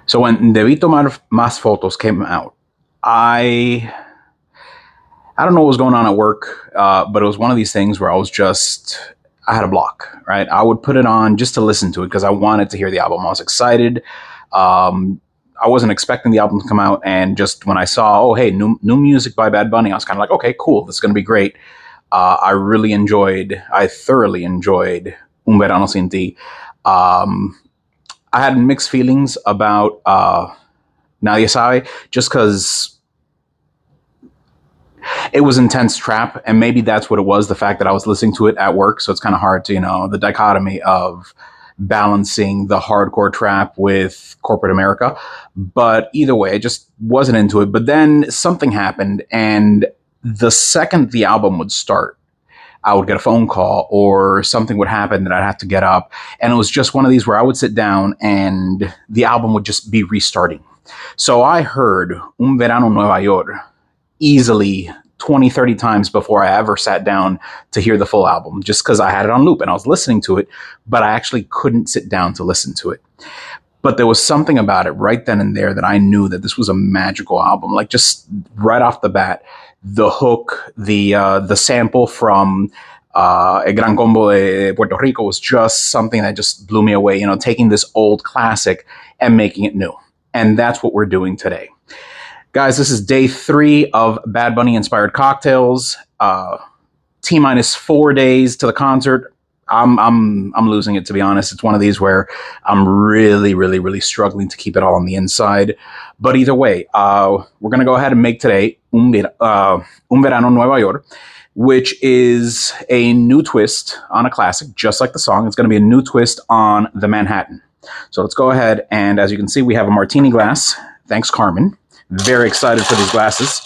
So when Debí Tomar Más Fotos came out, I I don't know what was going on at work, but it was one of these things where I had a block, right? I would put it on just to listen to it because I wanted to hear the album. I was excited. Um, I wasn't expecting the album to come out, and just when I saw, oh hey, new music by Bad Bunny, I was kind of like, okay, cool, this is going to be great. I thoroughly enjoyed Un Verano Sin Ti. Um, I had mixed feelings about Nadie Sabe, just because it was intense trap, and maybe that's what it was, the fact that I was listening to it at work, so it's kind of hard to, the dichotomy of balancing the hardcore trap with corporate America. But either way, I just wasn't into it. But then something happened, and the second the album would start, I would get a phone call or something would happen that I'd have to get up. And it was just one of these where I would sit down and the album would just be restarting. So I heard Un Verano Nueva Yol easily 20, 30 times before I ever sat down to hear the full album, just because I had it on loop and I was listening to it, but I actually couldn't sit down to listen to it. But there was something about it right then and there that I knew that this was a magical album. Like, just right off the bat, the hook, the sample from El Gran Combo de Puerto Rico was just something that just blew me away. Taking this old classic and making it new, and that's what we're doing today. Guys, this is day 3 of Bad Bunny inspired cocktails. T minus 4 days to the concert. I'm losing it, to be honest. It's one of these where I'm really, really, really struggling to keep it all on the inside. But either way, we're gonna go ahead and make today Un Verano Nueva York, which is a new twist on a classic, just like the song. It's gonna be a new twist on the Manhattan. So let's go ahead, and as you can see, we have a martini glass. Thanks, Carmen. Very excited for these glasses,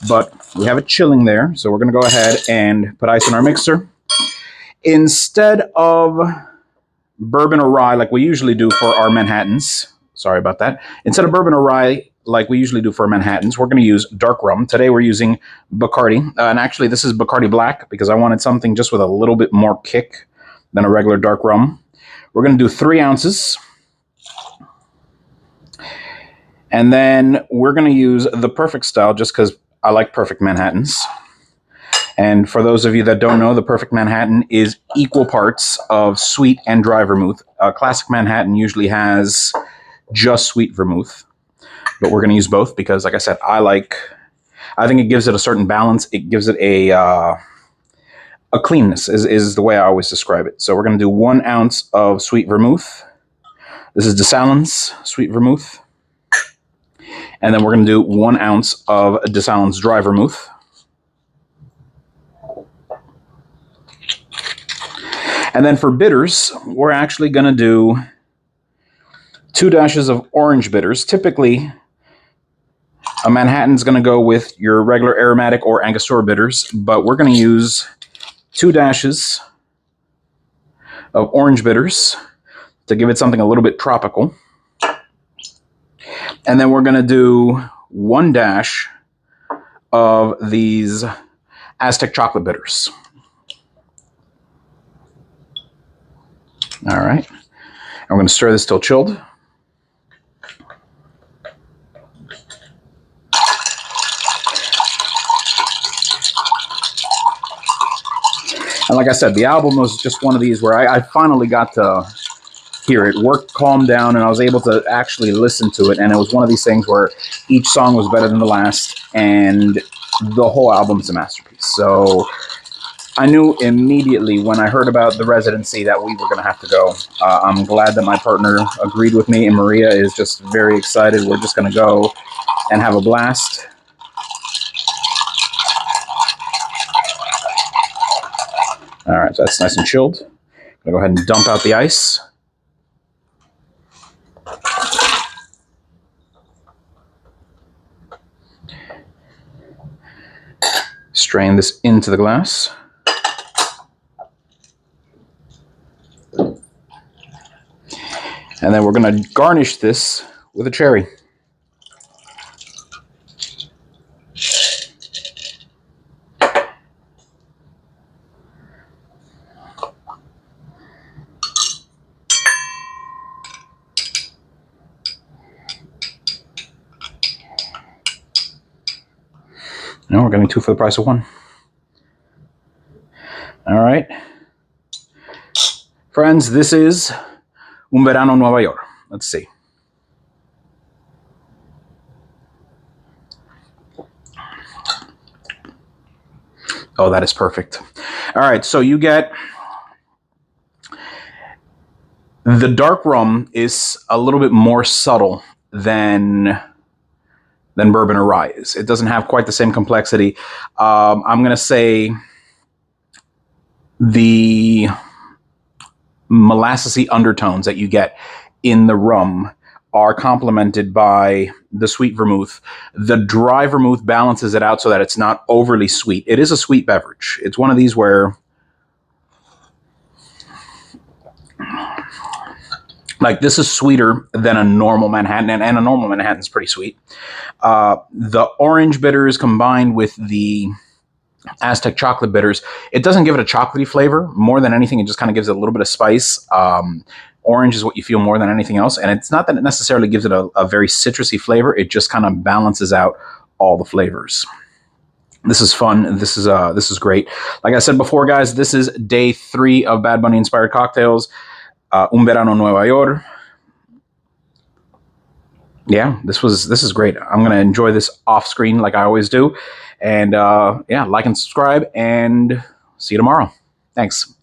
but we have it chilling there. So we're going to go ahead and put ice in our mixer. Instead of bourbon or rye like we usually do for our Manhattans, sorry about that. Instead of bourbon or rye like we usually do for our Manhattans, we're going to use dark rum. Today we're using Bacardi. And actually this is Bacardi Black because I wanted something just with a little bit more kick than a regular dark rum. We're going to do 3 ounces. And then we're going to use the perfect style just because I like perfect Manhattans. And for those of you that don't know, the perfect Manhattan is equal parts of sweet and dry vermouth. A classic Manhattan usually has just sweet vermouth, but we're going to use both because, like I said, I think it gives it a certain balance. It gives it a cleanness is the way I always describe it. So we're going to do 1 ounce of sweet vermouth. This is DeSalins sweet vermouth. And then we're going to do 1 ounce of DeSalins dry vermouth. And then for bitters, we're actually going to do 2 dashes of orange bitters. Typically, a Manhattan's going to go with your regular aromatic or Angostura bitters, but we're going to use 2 dashes of orange bitters to give it something a little bit tropical. And then we're going to do 1 dash of these Aztec Chocolate Bitters. All right. And we're going to stir this till chilled. And like I said, the album was just one of these where I finally got to hear it. Work calmed down, and I was able to actually listen to it. And it was one of these things where each song was better than the last, and the whole album's a masterpiece. So I knew immediately when I heard about the residency that we were going to have to go. I'm glad that my partner agreed with me, and Maria is just very excited. We're just going to go and have a blast. All right, so that's nice and chilled. I'm going to go ahead and dump out the ice. Strain this into the glass. And then we're going to garnish this with a cherry. No, we're getting 2 for the price of 1. All right. Friends, this is Verano, Nueva Yol. Let's see. Oh, that is perfect. All right, so you get... The dark rum is a little bit more subtle than bourbon or rye is. It doesn't have quite the same complexity. I'm going to say the molassesy undertones that you get in the rum are complemented by the sweet vermouth. The dry vermouth balances it out so that it's not overly sweet. It is a sweet beverage. It's one of these where, like, this is sweeter than a normal Manhattan, and a normal Manhattan is pretty sweet. The orange bitters combined with the Aztec Chocolate Bitters, it doesn't give it a chocolatey flavor. More than anything, it just kind of gives it a little bit of spice. Orange is what you feel more than anything else, and it's not that it necessarily gives it a very citrusy flavor. It just kind of balances out all the flavors. This is fun. This is great. Like I said before, guys, this is day 3 of Bad Bunny inspired cocktails. Un Verano, Nueva York. Yeah, this is great. I'm gonna enjoy this off screen like I always do, and yeah, like and subscribe, and see you tomorrow. Thanks.